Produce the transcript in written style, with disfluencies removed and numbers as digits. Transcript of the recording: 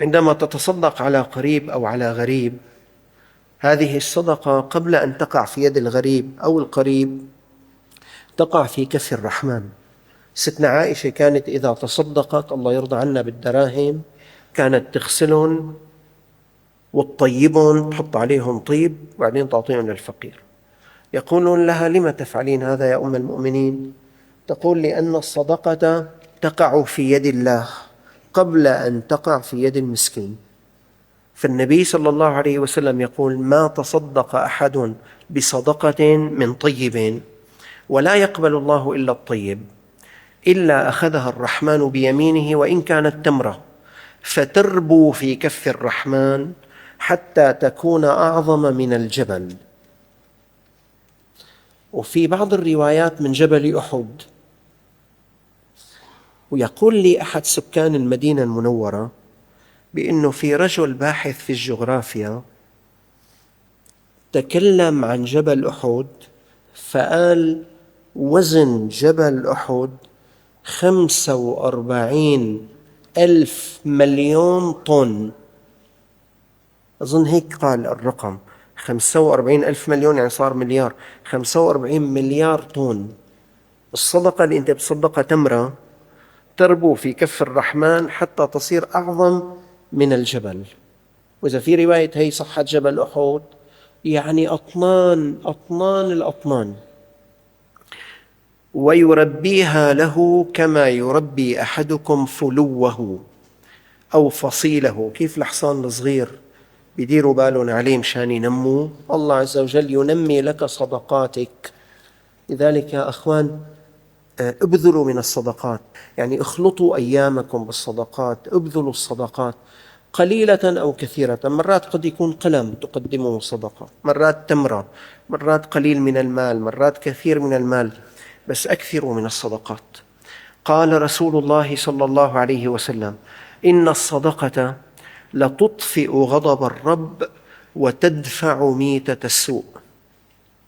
عندما تتصدق على قريب أو على غريب، هذه الصدقة قبل أن تقع في يد الغريب أو القريب تقع في كف الرحمن. ستنا عائشة كانت إذا تصدقت، الله يرضى عنا، بالدراهم كانت تغسلهم وتطيبهم، تحط عليهم طيب وبعدين تعطيهم للفقير. يقولون لها: لم تفعلين هذا يا أم المؤمنين؟ تقول: لأن الصدقة تقع في يد الله قبل أن تقع في يد المسكين. فالنبي صلى الله عليه وسلم يقول: ما تصدق أحد بصدقة من طيب ولا يقبل الله إلا الطيب إلا أخذها الرحمن بيمينه وإن كانت تمرة، فتربو في كف الرحمن حتى تكون أعظم من الجبل. وفي بعض الروايات من جبل أحد. ويقول لي أحد سكان المدينة المنورة بأنه في رجل باحث في الجغرافيا تكلم عن جبل أحد، فقال: وزن جبل أحد 45,000 مليون طن. أظن هيك قال الرقم، 45,000 مليون يعني صار مليار، 45 مليار طن. الصدقة اللي أنت بتصدقها تمرة تربو في كف الرحمن حتى تصير أعظم من الجبل. وإذا في رواية هي صحة جبل أحد، يعني أطنان أطنان الأطنان. ويربيها له كما يربي أحدكم فلوه أو فصيله. كيف الحصان الصغير بيديروا بالهم عليه مشان ينموه، الله عز وجل ينمي لك صدقاتك. لذلك يا أخوان، ابذلوا من الصدقات، يعني اخلطوا أيامكم بالصدقات، ابذلوا الصدقات قليلة أو كثيرة. مرات قد يكون قلم تقدمه صدقة، مرات تمرة، مرات قليل من المال، مرات كثير من المال، بس أكثروا من الصدقات. قال رسول الله صلى الله عليه وسلم: إن الصدقة لتطفئ غضب الرب وتدفع ميتة السوء.